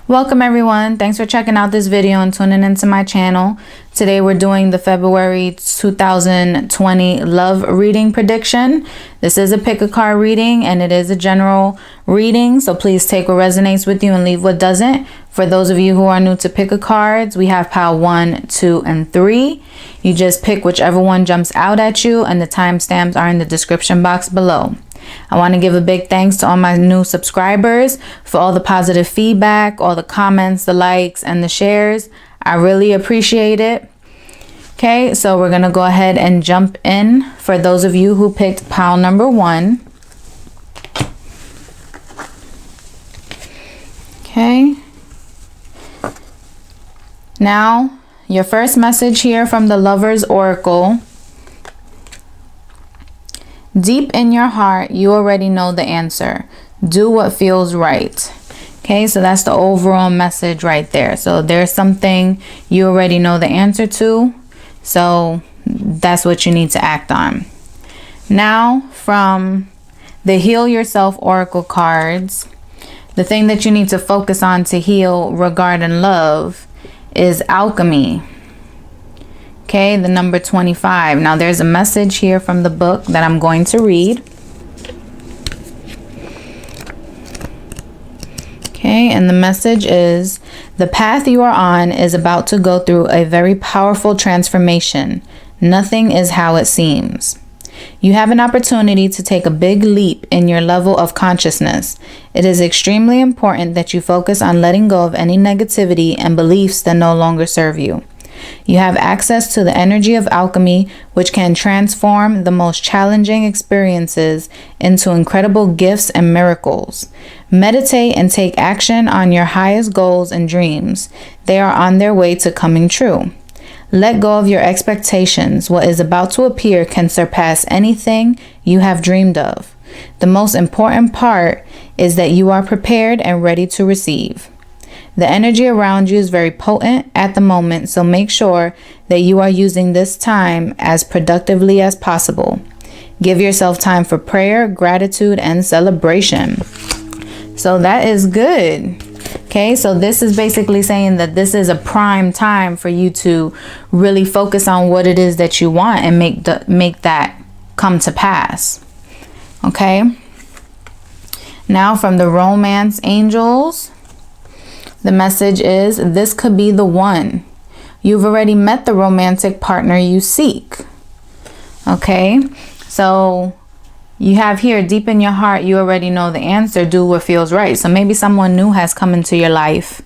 Welcome everyone. Thanks for checking out this video and tuning into my channel. Today we're doing the February 2020 love reading prediction. This is a pick a card reading and it is a general reading, so please take what resonates with you and leave what doesn't. For those of you who are new to pick a cards, we have pile 1, 2, and 3. You just pick whichever one jumps out at you, and the timestamps are in the description box below. I want to give a big thanks to all my new subscribers for all the positive feedback, all the comments, the likes, and the shares. I really appreciate it. Okay, so we're going to go ahead and jump in for those of you who picked pile number 1. Okay. Now, your first message here from the Lover's Oracle. Deep in your heart, you already know the answer. Do what feels right. Okay, so that's the overall message right there. So there's something you already know the answer to. So that's what you need to act on. Now, from the Heal Yourself Oracle cards, the thing that you need to focus on to heal regarding love is alchemy. Okay, the number 25. Now there's a message here from the book that I'm going to read. Okay, and the message is, the path you are on is about to go through a very powerful transformation. Nothing is how it seems. You have an opportunity to take a big leap in your level of consciousness. It is extremely important that you focus on letting go of any negativity and beliefs that no longer serve you. You have access to the energy of alchemy, which can transform the most challenging experiences into incredible gifts and miracles. Meditate and take action on your highest goals and dreams. They are on their way to coming true. Let go of your expectations. What is about to appear can surpass anything you have dreamed of. The most important part is that you are prepared and ready to receive. The energy around you is very potent at the moment, so make sure that you are using this time as productively as possible. Give yourself time for prayer, gratitude, and celebration. So that is good. Okay, so this is basically saying that this is a prime time for you to really focus on what it is that you want and make that come to pass. Okay. Now from the Romance Angels, the message is, this could be the one. You've already met the romantic partner you seek. Okay, so you have here, deep in your heart, you already know the answer. Do what feels right. So maybe someone new has come into your life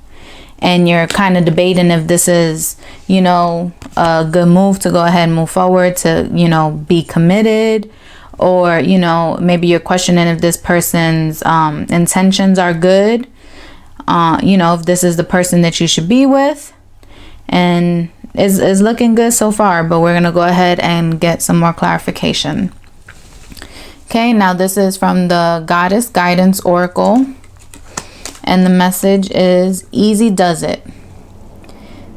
and you're kind of debating if this is, you know, a good move to go ahead and move forward, to, you know, be committed. Or, you know, maybe you're questioning if this person's intentions are good. You know, if this is the person that you should be with, and is looking good so far, but we're going to go ahead and get some more clarification. Okay, now this is from the Goddess Guidance Oracle, and the message is, easy does it.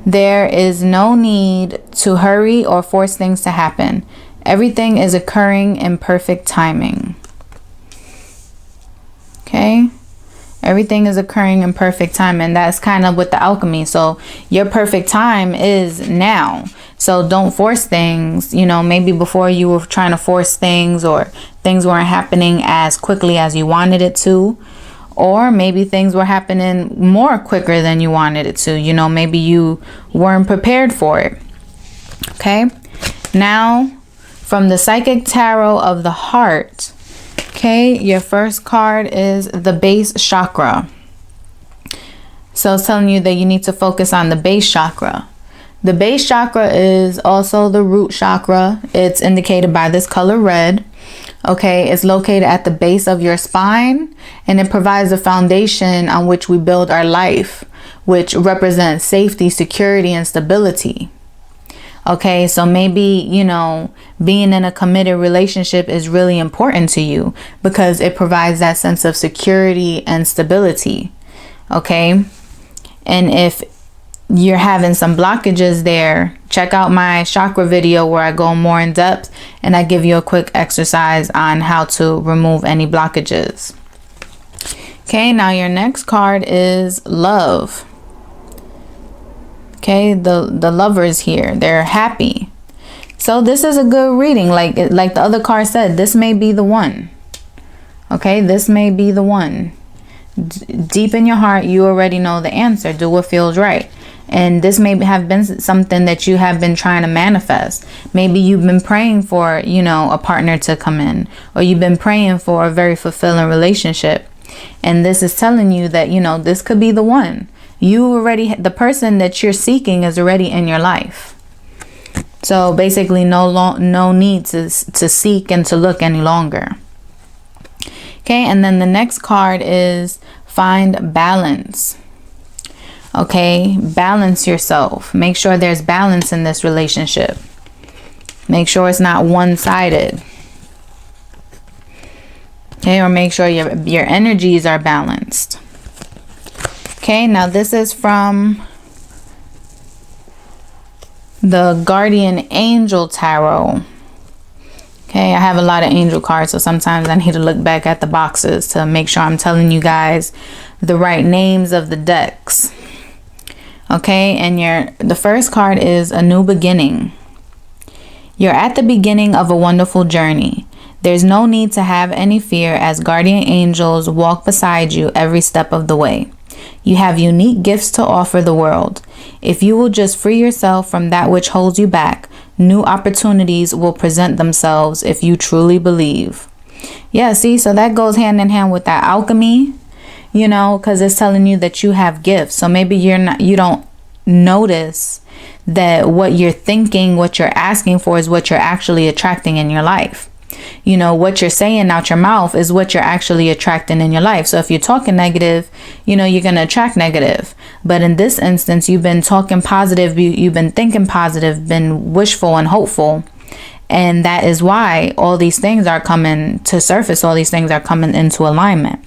There is no need to hurry or force things to happen. Everything is occurring in perfect timing. Okay. Everything is occurring in perfect time, and that's kind of with the alchemy. So your perfect time is now. So don't force things. You know, maybe before you were trying to force things, or things weren't happening as quickly as you wanted it to, or maybe things were happening more quicker than you wanted it to. You know, maybe you weren't prepared for it. Okay. Now from the Psychic Tarot of the Heart. Okay, your first card is the base chakra. So it's telling you that you need to focus on the base chakra. The base chakra is also the root chakra. It's indicated by this color red. Okay, it's located at the base of your spine, and it provides a foundation on which we build our life, which represents safety, security, and stability. Okay, so maybe, you know, being in a committed relationship is really important to you because it provides that sense of security and stability. Okay, and if you're having some blockages there, check out my chakra video where I go more in depth and I give you a quick exercise on how to remove any blockages. Okay, now your next card is love. Okay, the lovers here, they're happy. So this is a good reading. Like the other card said, this may be the one. Okay, this may be the one. Deep in your heart, you already know the answer. Do what feels right. And this may have been something that you have been trying to manifest. Maybe you've been praying for, a partner to come in, or you've been praying for a very fulfilling relationship. And this is telling you that, this could be the one. The person that you're seeking is already in your life. So basically no need to seek and to look any longer. Okay, and then the next card is find balance. Okay, balance yourself. Make sure there's balance in this relationship. Make sure it's not one-sided. Okay, or make sure your energies are balanced. Okay, now this is from the Guardian Angel Tarot. Okay, I have a lot of angel cards, so sometimes I need to look back at the boxes to make sure I'm telling you guys the right names of the decks. Okay, and the first card is a new beginning. You're at the beginning of a wonderful journey. There's no need to have any fear as guardian angels walk beside you every step of the way. You have unique gifts to offer the world. If you will just free yourself from that which holds you back, new opportunities will present themselves if you truly believe. Yeah, see, so that goes hand in hand with that alchemy, because it's telling you that you have gifts. So maybe you don't notice that what you're thinking, what you're asking for is what you're actually attracting in your life. What you're saying out your mouth is what you're actually attracting in your life. So if you're talking negative, you're going to attract negative. But in this instance, you've been talking positive, you've been thinking positive, been wishful and hopeful. And that is why all these things are coming to surface. All these things are coming into alignment.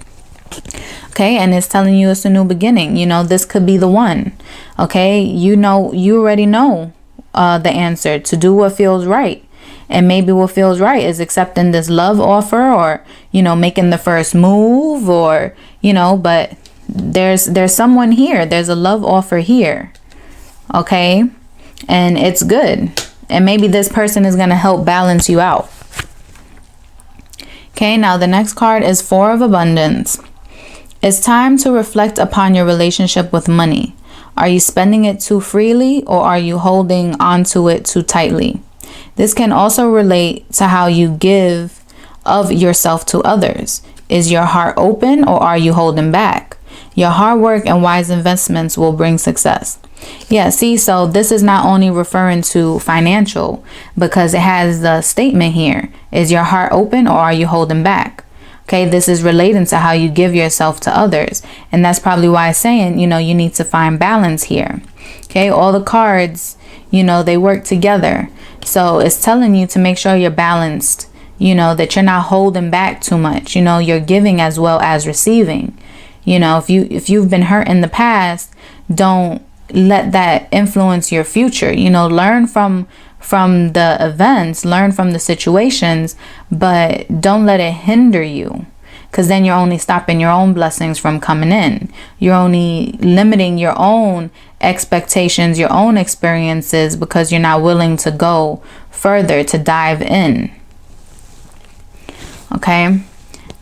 Okay, and it's telling you it's a new beginning. This could be the one. Okay, you already know the answer to do what feels right. And maybe what feels right is accepting this love offer, or, making the first move, or, but there's someone here. There's a love offer here. Okay. And it's good. And maybe this person is going to help balance you out. Okay. Now the next card is Four of Abundance. It's time to reflect upon your relationship with money. Are you spending it too freely, or are you holding onto it too tightly? This can also relate to how you give of yourself to others. Is your heart open, or are you holding back? Your hard work and wise investments will bring success. Yeah, see, so this is not only referring to financial, because it has the statement here. Is your heart open, or are you holding back? Okay, this is relating to how you give yourself to others. And that's probably why it's saying, you need to find balance here. Okay, all the cards, they work together. So it's telling you to make sure you're balanced, that you're not holding back too much. You're giving as well as receiving. If you've been hurt in the past, don't let that influence your future. Learn from the events, learn from the situations, but don't let it hinder you. Because then you're only stopping your own blessings from coming in. You're only limiting your own expectations, your own experiences, because you're not willing to go further, to dive in. Okay.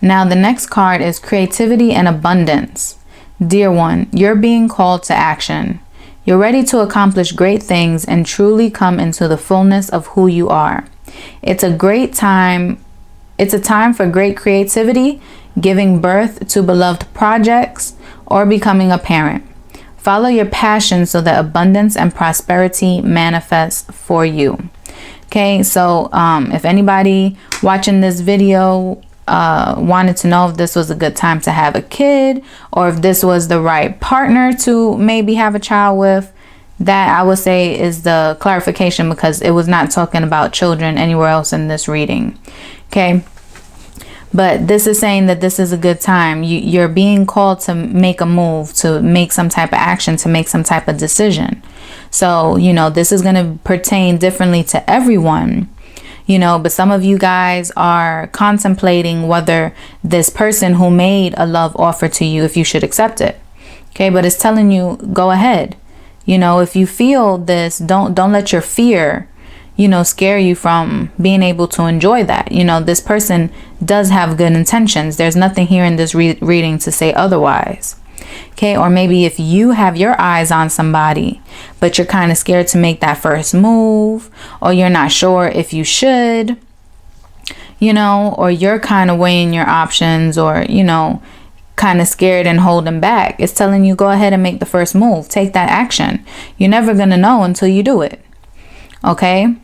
Now the next card is Creativity and Abundance. Dear one, you're being called to action. You're ready to accomplish great things and truly come into the fullness of who you are. It's a time for great creativity, giving birth to beloved projects, or becoming a parent. Follow your passion so that abundance and prosperity manifests for you. Okay, so if anybody watching this video wanted to know if this was a good time to have a kid, or if this was the right partner to maybe have a child with, that I would say is the clarification, because it was not talking about children anywhere else in this reading. Okay. But this is saying that this is a good time. You're being called to make a move, to make some type of action, to make some type of decision. So, this is going to pertain differently to everyone. But some of you guys are contemplating whether this person who made a love offer to you, if you should accept it. Okay, but it's telling you, go ahead. If you feel this, don't let your fear, scare you from being able to enjoy that. This person does have good intentions. There's nothing here in this reading to say otherwise. Okay, or maybe if you have your eyes on somebody, but you're kind of scared to make that first move, or you're not sure if you should, or you're kind of weighing your options, or, kind of scared and holding back. It's telling you, go ahead and make the first move. Take that action. You're never going to know until you do it. Okay?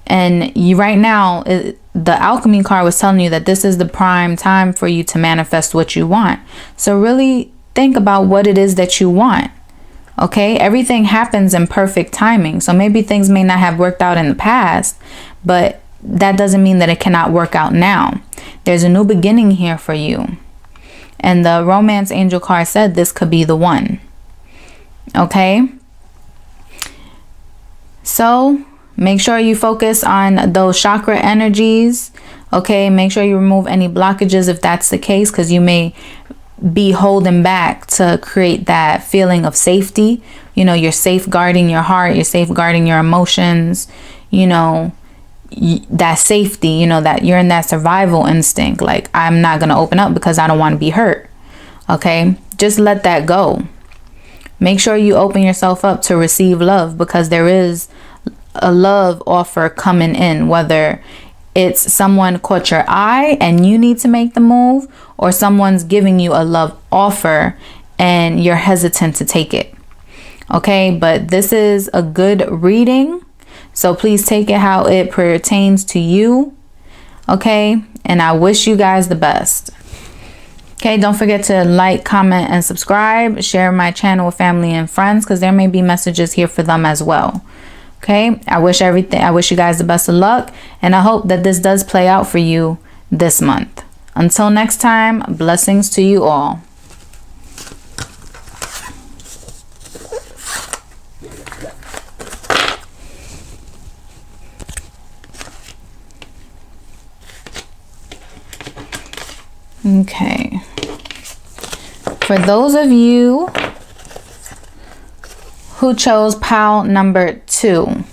And right now, the alchemy card was telling you that this is the prime time for you to manifest what you want. So really think about what it is that you want. Okay? Everything happens in perfect timing. So maybe things may not have worked out in the past, but that doesn't mean that it cannot work out now. There's a new beginning here for you. And the romance angel card said this could be the one. Okay? So make sure you focus on those chakra energies. Okay? Make sure you remove any blockages if that's the case, because you may be holding back to create that feeling of safety. You're safeguarding your heart. You're safeguarding your emotions. That safety, that you're in that survival instinct. Like, I'm not going to open up because I don't want to be hurt. Okay? Just let that go. Make sure you open yourself up to receive love, because there is a love offer coming in, whether it's someone caught your eye and you need to make the move, or someone's giving you a love offer and you're hesitant to take it. Okay? But this is a good reading. So please take it how it pertains to you. Okay? And I wish you guys the best. Okay? Don't forget to like, comment, and subscribe. Share my channel with family and friends, because there may be messages here for them as well. Okay? I wish you guys the best of luck. And I hope that this does play out for you this month. Until next time, blessings to you all. Okay, for those of you who chose pile number 2,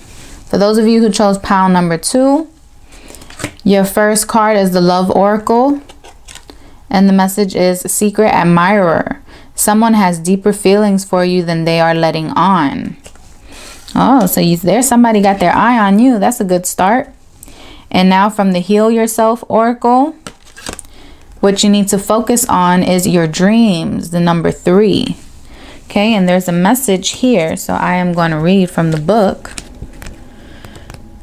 your first card is the Love Oracle, and the message is Secret Admirer. Someone has deeper feelings for you than they are letting on. Oh, so there's somebody got their eye on you. That's a good start. And now from the Heal Yourself Oracle, what you need to focus on is your dreams, the number 3. Okay, and there's a message here. So I am going to read from the book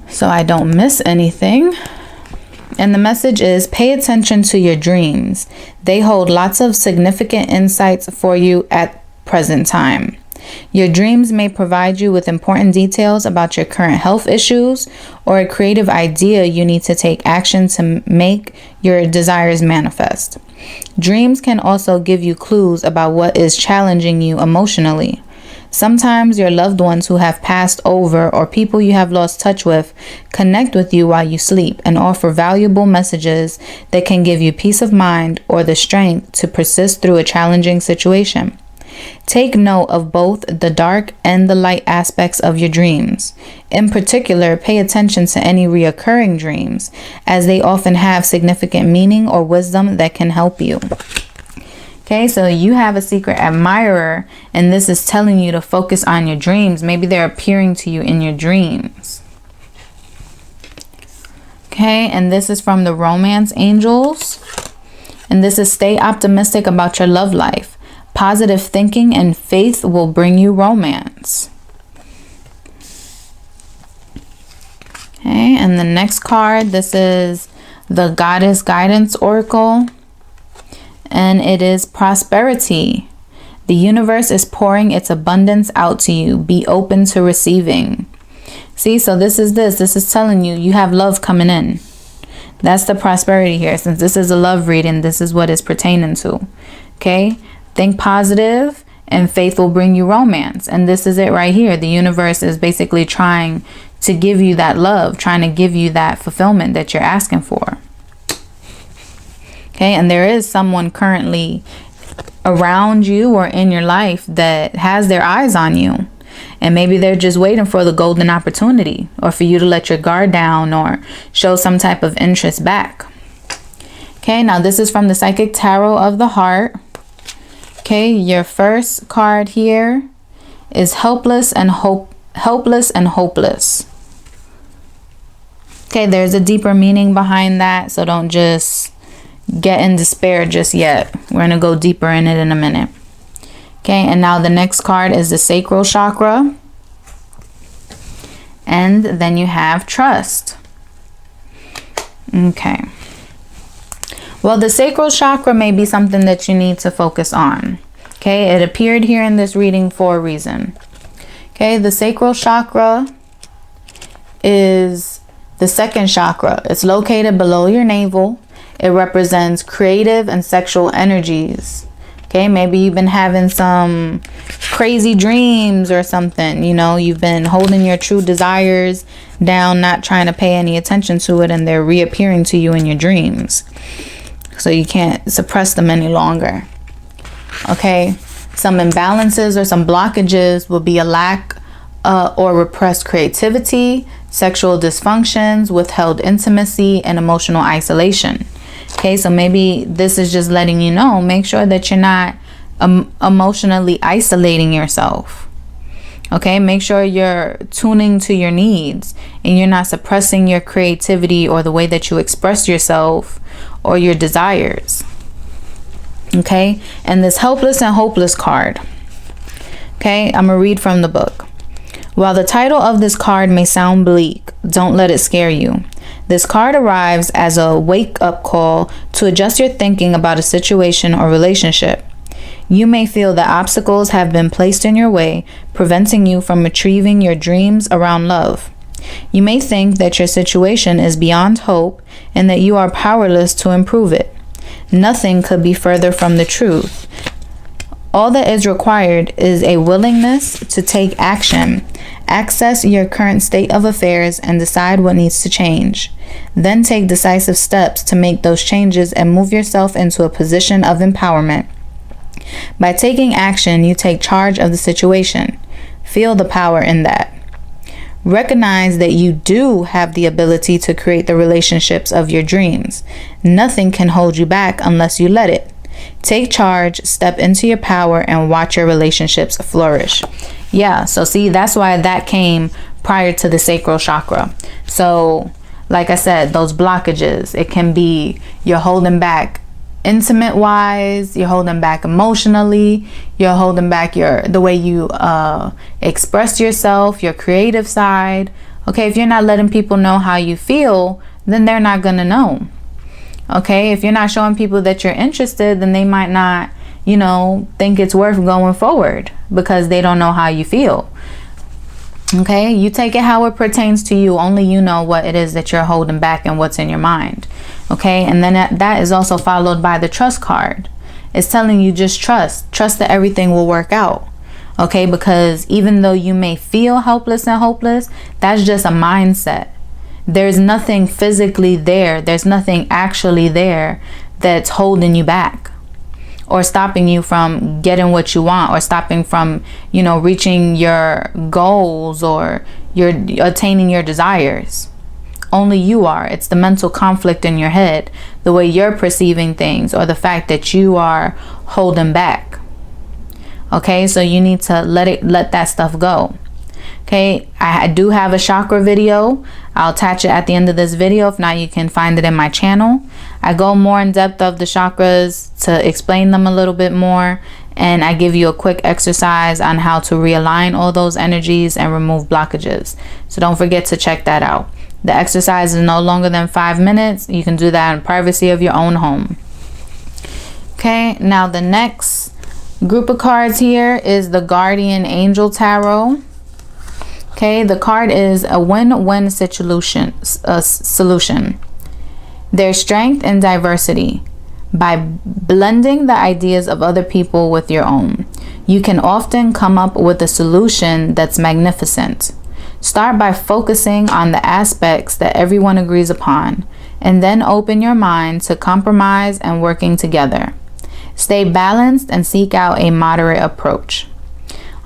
so I don't miss anything. And the message is, pay attention to your dreams. They hold lots of significant insights for you at present time. Your dreams may provide you with important details about your current health issues, or a creative idea you need to take action to make your desires manifest. Dreams can also give you clues about what is challenging you emotionally. Sometimes your loved ones who have passed over, or people you have lost touch with, connect with you while you sleep and offer valuable messages that can give you peace of mind or the strength to persist through a challenging situation. Take note of both the dark and the light aspects of your dreams. In particular, pay attention to any reoccurring dreams, as they often have significant meaning or wisdom that can help you. Okay, so you have a secret admirer, and this is telling you to focus on your dreams. Maybe they're appearing to you in your dreams. Okay, and this is from the Romance Angels. And this is, stay optimistic about your love life. Positive thinking and faith will bring you romance. Okay, and the next card, this is the Goddess Guidance Oracle. And it is prosperity. The universe is pouring its abundance out to you. Be open to receiving. See, so this is telling you, you have love coming in. That's the prosperity here. Since this is a love reading, this is what it's pertaining to. Okay, think positive and faith will bring you romance. And this is it right here. The universe is basically trying to give you that love, trying to give you that fulfillment that you're asking for. Okay, and there is someone currently around you or in your life that has their eyes on you. And maybe they're just waiting for the golden opportunity, or for you to let your guard down or show some type of interest back. Okay, now this is from the Psychic Tarot of the Heart. Okay, your first card here is helpless and hopeless. Okay, there's a deeper meaning behind that, so don't just get in despair just yet. We're going to go deeper in it in a minute. Okay, and now the next card is the Sacral Chakra. And then you have Trust. Okay. Well, the Sacral Chakra may be something that you need to focus on. Okay, it appeared here in this reading for a reason. Okay, the Sacral Chakra is the second chakra. It's located below your navel. It represents creative and sexual energies. Okay, maybe you've been having some crazy dreams or something. You know, you've been holding your true desires down, not trying to pay any attention to it, and they're reappearing to you in your dreams. So you can't suppress them any longer. Okay, some imbalances or some blockages will be a lack or repressed creativity, sexual dysfunctions, withheld intimacy, and emotional isolation. Okay, so maybe this is just letting you know, make sure that you're not emotionally isolating yourself. Okay, make sure you're tuning to your needs and you're not suppressing your creativity or the way that you express yourself or your desires. Okay, and this helpless and hopeless card. Okay, I'm gonna read from the book. While the title of this card may sound bleak, don't let it scare you. This card arrives as a wake-up call to adjust your thinking about a situation or relationship. You may feel that obstacles have been placed in your way, preventing you from achieving your dreams around love. You may think that your situation is beyond hope and that you are powerless to improve it. Nothing could be further from the truth. All that is required is a willingness to take action, access your current state of affairs, and decide what needs to change. Then take decisive steps to make those changes and move yourself into a position of empowerment. By taking action, you take charge of the situation. Feel the power in that. Recognize that you do have the ability to create the relationships of your dreams. Nothing can hold you back unless you let it. Take charge, step into your power, and watch your relationships flourish. Yeah, so see, that's why that came prior to the sacral chakra. So, like I said, those blockages, it can be you're holding back intimate wise, you're holding back emotionally, you're holding back the way you express yourself, your creative side. Okay, if you're not letting people know how you feel, then they're not gonna know. Okay, if you're not showing people that you're interested, then they might not, think it's worth going forward because they don't know how you feel. Okay, you take it how it pertains to you. Only you know what it is that you're holding back and what's in your mind. Okay, and then that is also followed by the trust card. It's telling you just trust that everything will work out. Okay, because even though you may feel helpless and hopeless, that's just a mindset. There's nothing physically there. There's nothing actually there that's holding you back or stopping you from getting what you want or stopping from, reaching your goals or attaining your desires. Only you are. It's the mental conflict in your head, the way you're perceiving things, or the fact that you are holding back. Okay, so you need to let that stuff go. Okay, I do have a chakra video. I'll attach it at the end of this video. If not, you can find it in my channel. I go more in depth of the chakras to explain them a little bit more. And I give you a quick exercise on how to realign all those energies and remove blockages. So don't forget to check that out. The exercise is no longer than 5 minutes. You can do that in privacy of your own home. Okay, now the next group of cards here is the Guardian Angel Tarot. Okay, the card is a win-win solution. There's strength in diversity. By blending the ideas of other people with your own, you can often come up with a solution that's magnificent. Start by focusing on the aspects that everyone agrees upon, and then open your mind to compromise and working together. Stay balanced and seek out a moderate approach.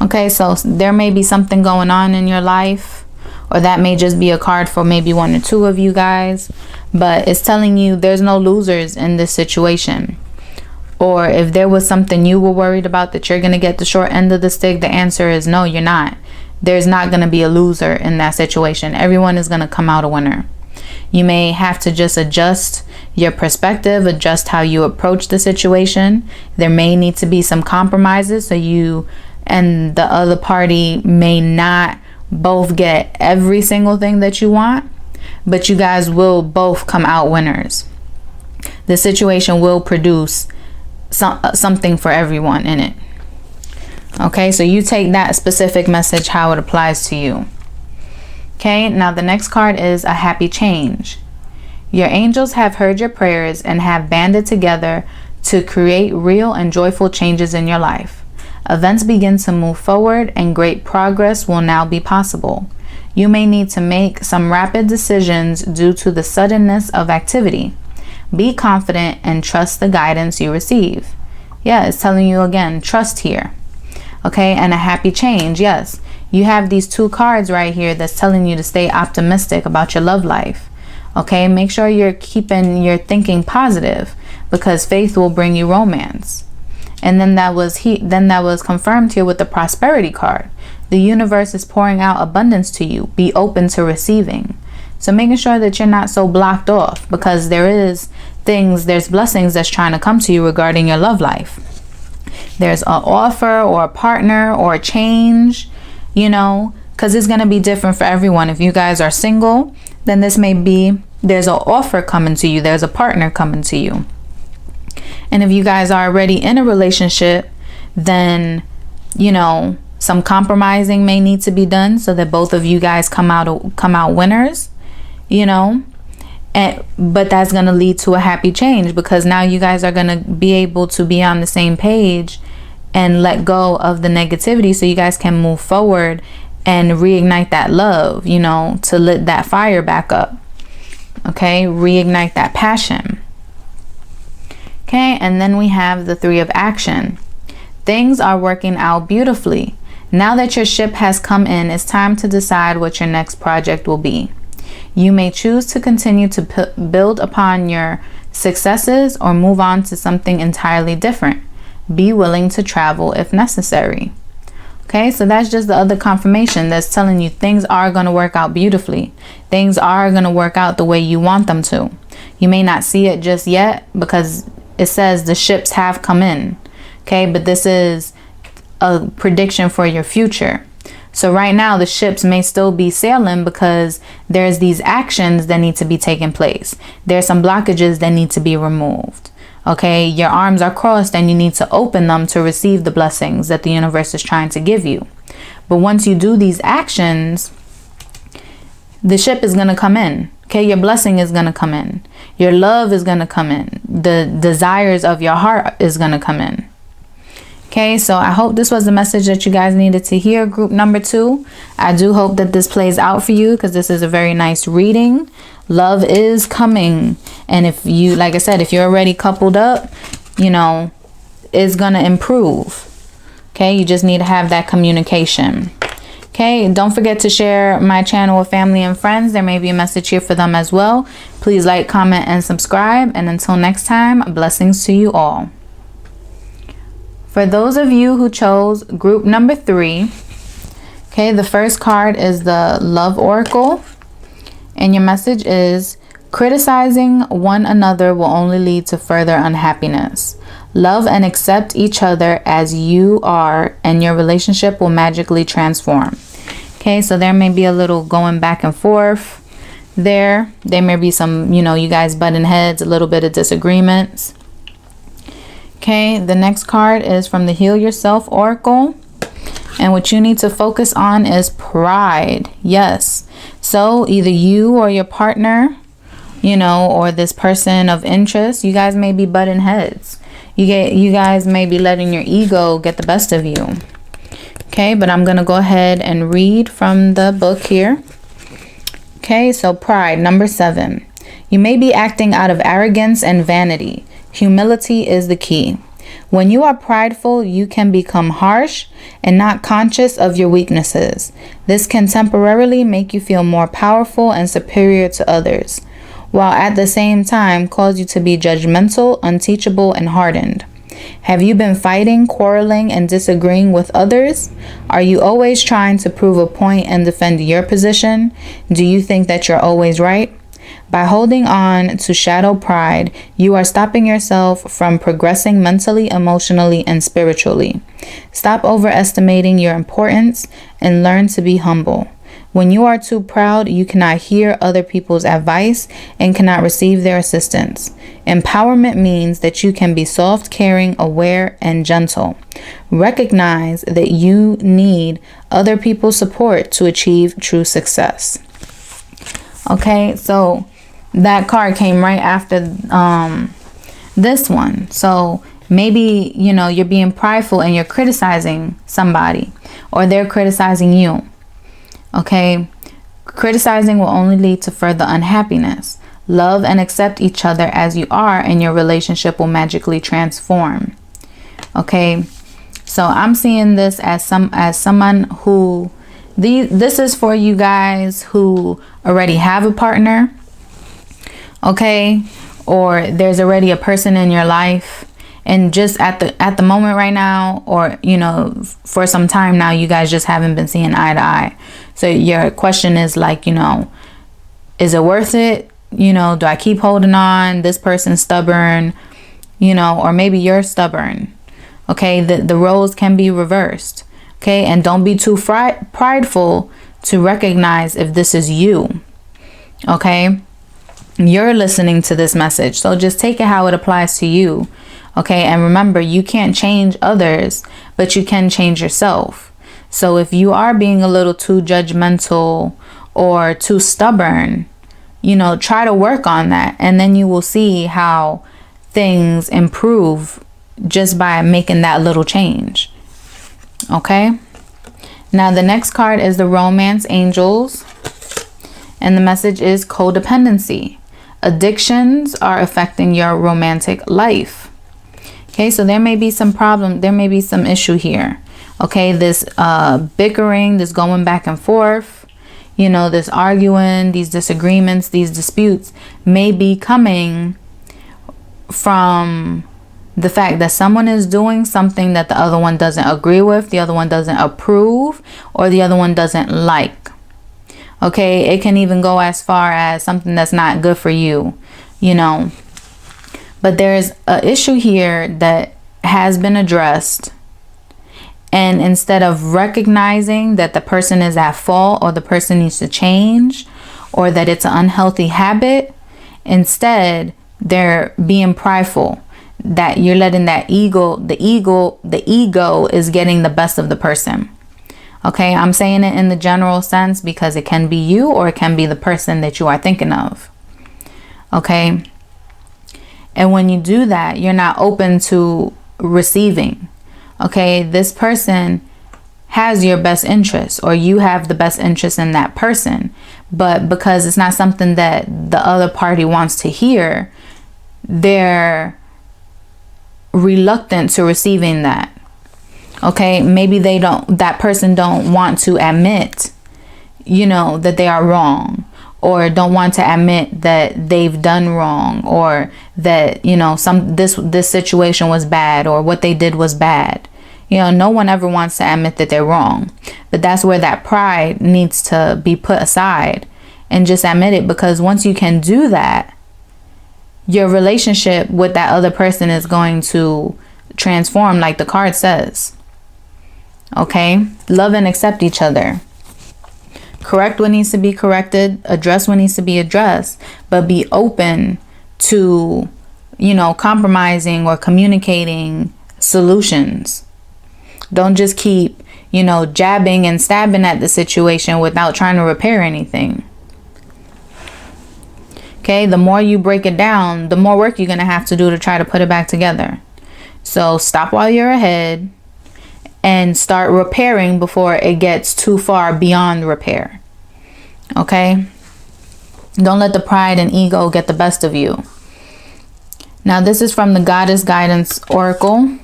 Okay, so there may be something going on in your life, or that may just be a card for maybe one or two of you guys, but it's telling you there's no losers in this situation. Or if there was something you were worried about that you're going to get the short end of the stick, the answer is no, you're not. There's not going to be a loser in that situation. Everyone is going to come out a winner. You may have to just adjust your perspective, adjust how you approach the situation. There may need to be some compromises, so you and the other party may not both get every single thing that you want, but you guys will both come out winners. The situation will produce something for everyone in it. Okay, so you take that specific message how it applies to you. Okay, now the next card is a happy change. Your angels have heard your prayers and have banded together to create real and joyful changes in your life. Events begin to move forward and great progress will now be possible. You may need to make some rapid decisions due to the suddenness of activity. Be confident and trust the guidance you receive. Yeah, it's telling you again, trust here. Okay, and a happy change. Yes, you have these two cards right here that's telling you to stay optimistic about your love life. Okay, make sure you're keeping your thinking positive, because faith will bring you romance. And then that was confirmed here with the prosperity card. The universe is pouring out abundance to you. Be open to receiving. So making sure that you're not so blocked off, because there's blessings that's trying to come to you regarding your love life. There's an offer or a partner or a change, because it's going to be different for everyone. If you guys are single, then there's an offer coming to you. There's a partner coming to you. And if you guys are already in a relationship, then, some compromising may need to be done so that both of you guys come out winners, but that's going to lead to a happy change, because now you guys are going to be able to be on the same page and let go of the negativity, so you guys can move forward and reignite that love, to lit that fire back up. Okay, reignite that passion. Okay, and then we have the 3 of action. Things are working out beautifully. Now that your ship has come in, it's time to decide what your next project will be. You may choose to continue to build upon your successes or move on to something entirely different. Be willing to travel if necessary. Okay, so that's just the other confirmation that's telling you things are going to work out beautifully. Things are going to work out the way you want them to. You may not see it just yet, because it says the ships have come in. Okay, but this is a prediction for your future. So right now the ships may still be sailing, because there's these actions that need to be taking place. There's some blockages that need to be removed. Okay, your arms are crossed and you need to open them to receive the blessings that the universe is trying to give you. But once you do these actions, the ship is going to come in. Okay, your blessing is going to come in. Your love is going to come in. The desires of your heart is going to come in. Okay, so I hope this was the message that you guys needed to hear, group number 2. I do hope that this plays out for you, because this is a very nice reading. Love is coming. And if you, like I said, if you're already coupled up, it's going to improve. Okay, you just need to have that communication. Okay, don't forget to share my channel with family and friends. There may be a message here for them as well. Please like, comment, and subscribe. And until next time, blessings to you all. For those of you who chose group number 3, okay, the first card is the Love Oracle. And your message is, criticizing one another will only lead to further unhappiness. Love and accept each other as you are, and your relationship will magically transform. Okay, so there may be a little going back and forth there. There may be some, you guys butting heads, a little bit of disagreements. Okay, the next card is from the Heal Yourself Oracle. And what you need to focus on is pride. Yes. So either you or your partner, or this person of interest, you guys may be butting heads. You guys may be letting your ego get the best of you. Okay, but I'm going to go ahead and read from the book here. Okay, so pride, number 7. You may be acting out of arrogance and vanity. Humility is the key. When you are prideful, you can become harsh and not conscious of your weaknesses. This can temporarily make you feel more powerful and superior to others, while at the same time cause you to be judgmental, unteachable, and hardened. Have you been fighting, quarreling, and disagreeing with others? Are you always trying to prove a point and defend your position? Do you think that you're always right? By holding on to shadow pride, you are stopping yourself from progressing mentally, emotionally, and spiritually. Stop overestimating your importance and learn to be humble. When you are too proud, you cannot hear other people's advice and cannot receive their assistance. Empowerment means that you can be soft, caring, aware, and gentle. Recognize that you need other people's support to achieve true success. Okay, so that card came right after this one. So maybe, you're being prideful and you're criticizing somebody, or they're criticizing you. Okay, criticizing will only lead to further unhappiness. Love and accept each other as you are, and your relationship will magically transform. Okay, so I'm seeing this as someone who this is for you guys who already have a partner, okay, or there's already a person in your life, and just at the moment right now, or for some time now, you guys just haven't been seeing eye to eye. So your question is like, is it worth it? Do I keep holding on? This person's stubborn, or maybe you're stubborn. Okay, the roles can be reversed. Okay, and don't be too prideful to recognize if this is you. Okay, you're listening to this message, so just take it how it applies to you. Okay, and remember, you can't change others, but you can change yourself. So if you are being a little too judgmental or too stubborn, try to work on that, and then you will see how things improve just by making that little change. Okay, now the next card is the Romance Angels, and the message is codependency. Addictions are affecting your romantic life. Okay, so there may be some problem, there may be some issue here. Okay, this bickering, this going back and forth, this arguing, these disagreements, these disputes may be coming from the fact that someone is doing something that the other one doesn't agree with, the other one doesn't approve, or the other one doesn't like. Okay, it can even go as far as something that's not good for you, But there's an issue here that has been addressed. And instead of recognizing that the person is at fault, or the person needs to change, or that it's an unhealthy habit, instead they're being prideful. That you're letting that the ego is getting the best of the person. Okay, I'm saying it in the general sense because it can be you, or it can be the person that you are thinking of. Okay, and when you do that, you're not open to receiving. Okay, this person has your best interest, or you have the best interest in that person, but because it's not something that the other party wants to hear, they're reluctant to receiving that. Okay, maybe that person don't want to admit, that they are wrong, or don't want to admit that they've done wrong, or that, this situation was bad, or what they did was bad. No one ever wants to admit that they're wrong, but that's where that pride needs to be put aside and just admit it, because once you can do that, your relationship with that other person is going to transform, like the card says. Okay, love and accept each other. Correct what needs to be corrected, address what needs to be addressed, but be open to, compromising or communicating solutions. Don't just keep, jabbing and stabbing at the situation without trying to repair anything. Okay, the more you break it down, the more work you're going to have to do to try to put it back together. So stop while you're ahead and start repairing before it gets too far beyond repair. Okay? Don't let the pride and ego get the best of you. Now, this is from the Goddess Guidance Oracle,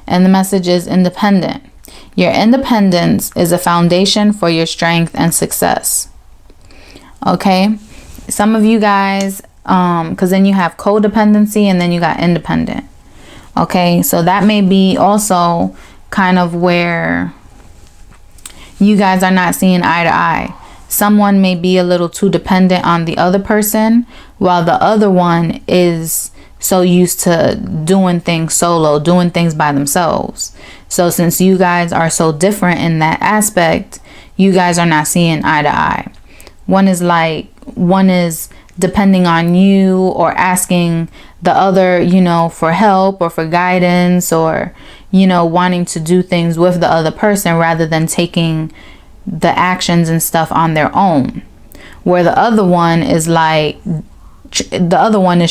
and the message is independent. Your independence is a foundation for your strength and success. Okay? Some of you guys, because then you have codependency and then you got independent. Okay? So that may be also kind of where you guys are not seeing eye to eye. Someone may be a little too dependent on the other person, while the other one is so used to doing things solo, doing things by themselves. So since you guys are so different in that aspect, you guys are not seeing eye to eye. One is depending on you or asking the other, for help or for guidance, or, wanting to do things with the other person rather than taking the actions and stuff on their own. Where the other one is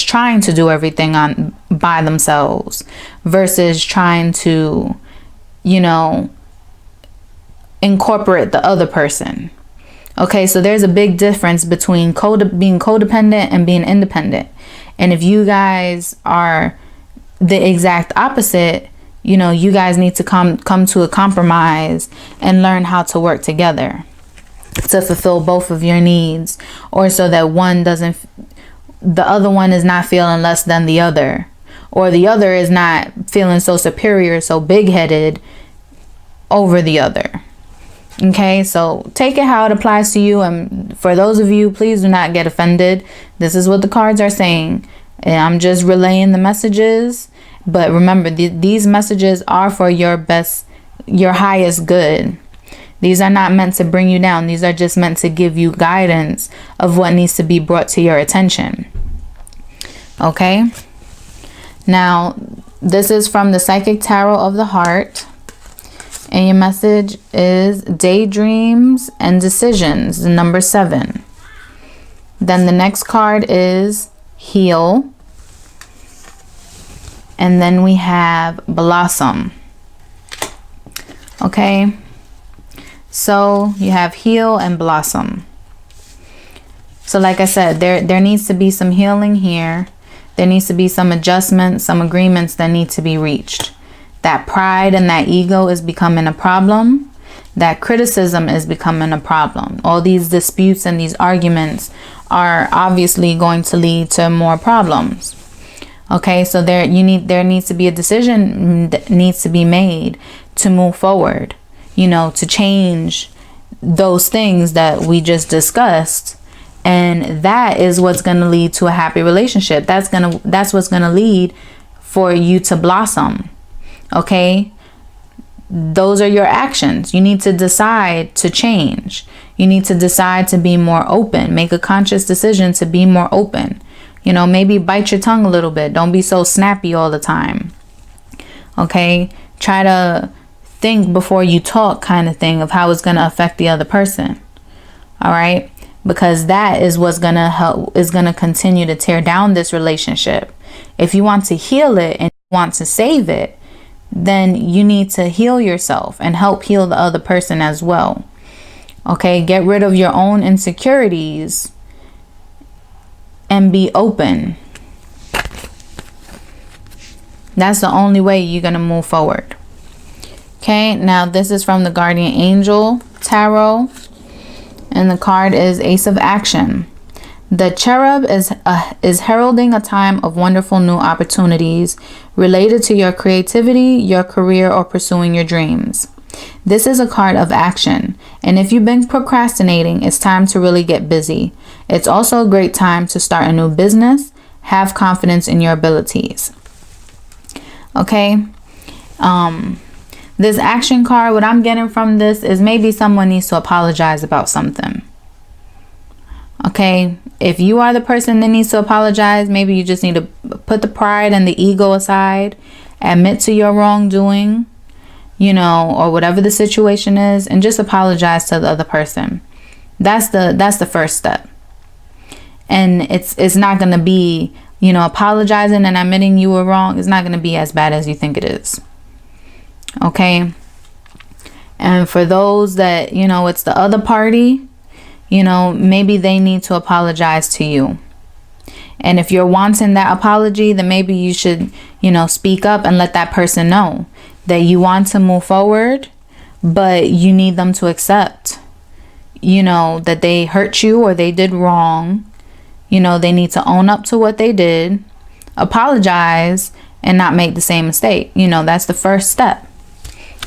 trying to do everything by themselves versus trying to, incorporate the other person. Okay, so there's a big difference between being codependent and being independent. And if you guys are the exact opposite, you guys need to come to a compromise and learn how to work together to fulfill both of your needs, or so that the other one is not feeling less than the other, or the other is not feeling so superior, so big-headed over the other. Okay, so take it how it applies to you. And for those of you, please do not get offended. This is what the cards are saying, and I'm just relaying the messages. But remember, these messages are for your highest good. These are not meant to bring you down. These are just meant to give you guidance of what needs to be brought to your attention. Okay? Now, this is from the Psychic Tarot of the Heart. And your message is daydreams and decisions, number 7. Then the next card is heal. And then we have blossom. Okay? So you have heal and blossom. So like I said, there needs to be some healing here. There needs to be some adjustments, some agreements that need to be reached. That pride and that ego is becoming a problem. That criticism is becoming a problem. All these disputes and these arguments are obviously going to lead to more problems. Okay, so there needs to be a decision that needs to be made to move forward, to change those things that we just discussed. And that is what's going to lead to a happy relationship. That's what's going to lead for you to blossom. Okay? Those are your actions. You need to decide to change. You need to decide to be more open. Make a conscious decision to be more open. Maybe bite your tongue a little bit. Don't be so snappy all the time. Okay? Try to think before you talk, kind of thing, of how it's going to affect the other person. All right? Because that is what's going to continue to tear down this relationship. If you want to heal it and want to save it, then you need to heal yourself and help heal the other person as well. Okay? Get rid of your own insecurities and be open. That's the only way you're going to move forward. Okay, now this is from the Guardian Angel Tarot. And the card is Ace of Action. The cherub is heralding a time of wonderful new opportunities related to your creativity, your career, or pursuing your dreams. This is a card of action, and if you've been procrastinating, it's time to really get busy. It's also a great time to start a new business. Have confidence in your abilities. Okay? This action card, what I'm getting from this is maybe someone needs to apologize about something. Okay? If you are the person that needs to apologize, maybe you just need to put the pride and the ego aside, admit to your wrongdoing, or whatever the situation is, and just apologize to the other person. That's the first step. And it's not going to be, apologizing and admitting you were wrong. It's not going to be as bad as you think it is. Okay? And for those that, it's the other party, maybe they need to apologize to you. And if you're wanting that apology, then maybe you should, speak up and let that person know that you want to move forward, but you need them to accept, that they hurt you or they did wrong. They need to own up to what they did, apologize, and not make the same mistake. That's the first step,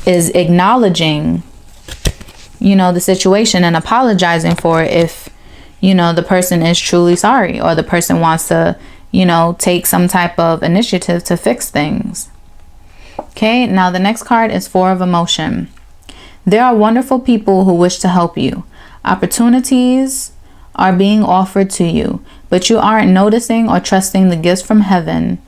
is acknowledging, the situation and apologizing for it if, the person is truly sorry, or the person wants to, take some type of initiative to fix things. Okay, now the next card is Four of Emotion. There are wonderful people who wish to help you. Opportunities are being offered to you, but you aren't noticing or trusting the gifts from heaven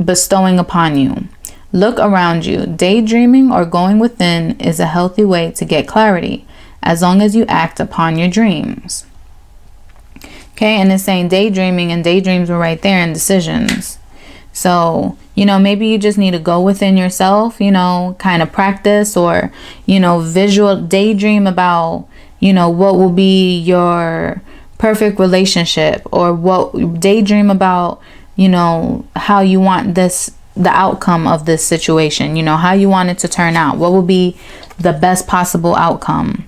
bestowing upon you. Look around you. Daydreaming or going within is a healthy way to get clarity, as long as you act upon your dreams. Okay, and it's saying daydreaming, and daydreams were right there in decisions. So, maybe you just need to go within yourself, kind of practice, or, visual daydream about, what will be your perfect relationship, or what daydream about, how you want the outcome of this situation, how you want it to turn out, what will be the best possible outcome,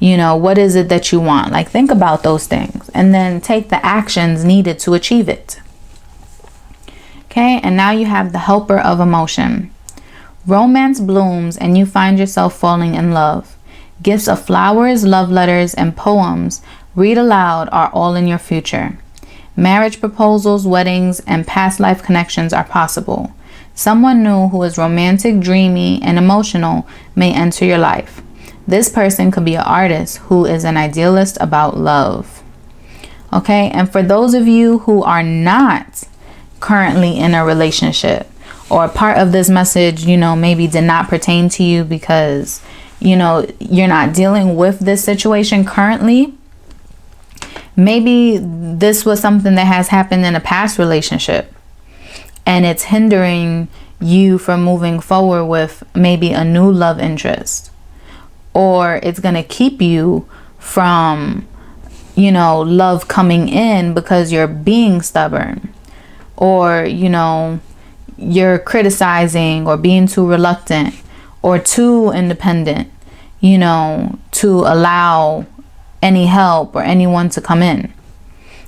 what is it that you want? Like, think about those things and then take the actions needed to achieve it. Okay, and now you have the Helper of Emotion. Romance blooms and you find yourself falling in love. Gifts of flowers, love letters, and poems read aloud are all in your future. Marriage proposals, weddings, and past life connections are possible. Someone new who is romantic, dreamy, and emotional may enter your life. This person could be an artist who is an idealist about love. Okay, and for those of you who are not currently in a relationship, or part of this message, maybe did not pertain to you because, you're not dealing with this situation currently. Maybe this was something that has happened in a past relationship and it's hindering you from moving forward with maybe a new love interest, or it's going to keep you from, love coming in because you're being stubborn, or, you're criticizing or being too reluctant or too independent, to allow any help or anyone to come in.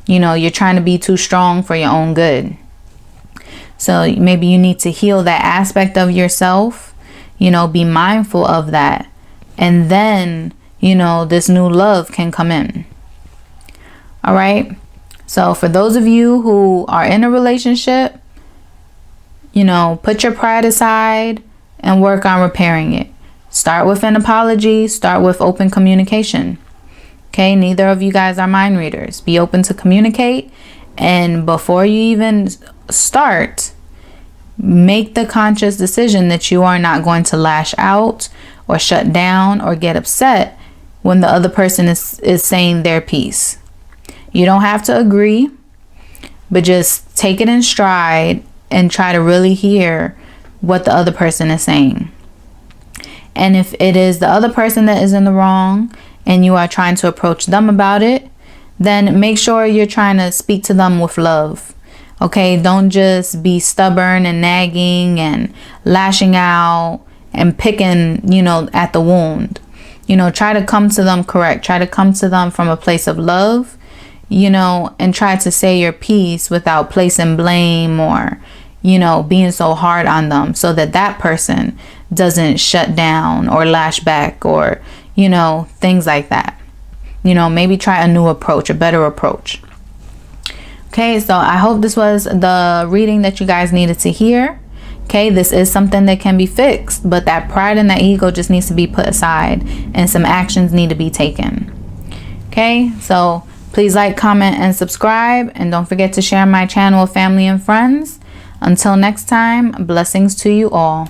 You're trying to be too strong for your own good. So maybe you need to heal that aspect of yourself, be mindful of that. And then, this new love can come in. All right. So for those of you who are in a relationship, put your pride aside and work on repairing it. Start with an apology. Start with open communication. Okay, neither of you guys are mind readers. Be open to communicate. And before you even start, make the conscious decision that you are not going to lash out or shut down or get upset when the other person is saying their piece. You don't have to agree, but just take it in stride and try to really hear what the other person is saying. And if it is the other person that is in the wrong and you are trying to approach them about it, then make sure you're trying to speak to them with love. Okay, don't just be stubborn and nagging and lashing out and picking, at the wound. Try to come to them correct. Try to come to them from a place of love, and try to say your piece without placing blame or, being so hard on them, so that person doesn't shut down or lash back or, things like that. Maybe try a new approach, a better approach. Okay, so I hope this was the reading that you guys needed to hear. Okay, this is something that can be fixed, but that pride and that ego just needs to be put aside and some actions need to be taken. Okay, so please like, comment, and subscribe. And don't forget to share my channel with family and friends. Until next time, blessings to you all.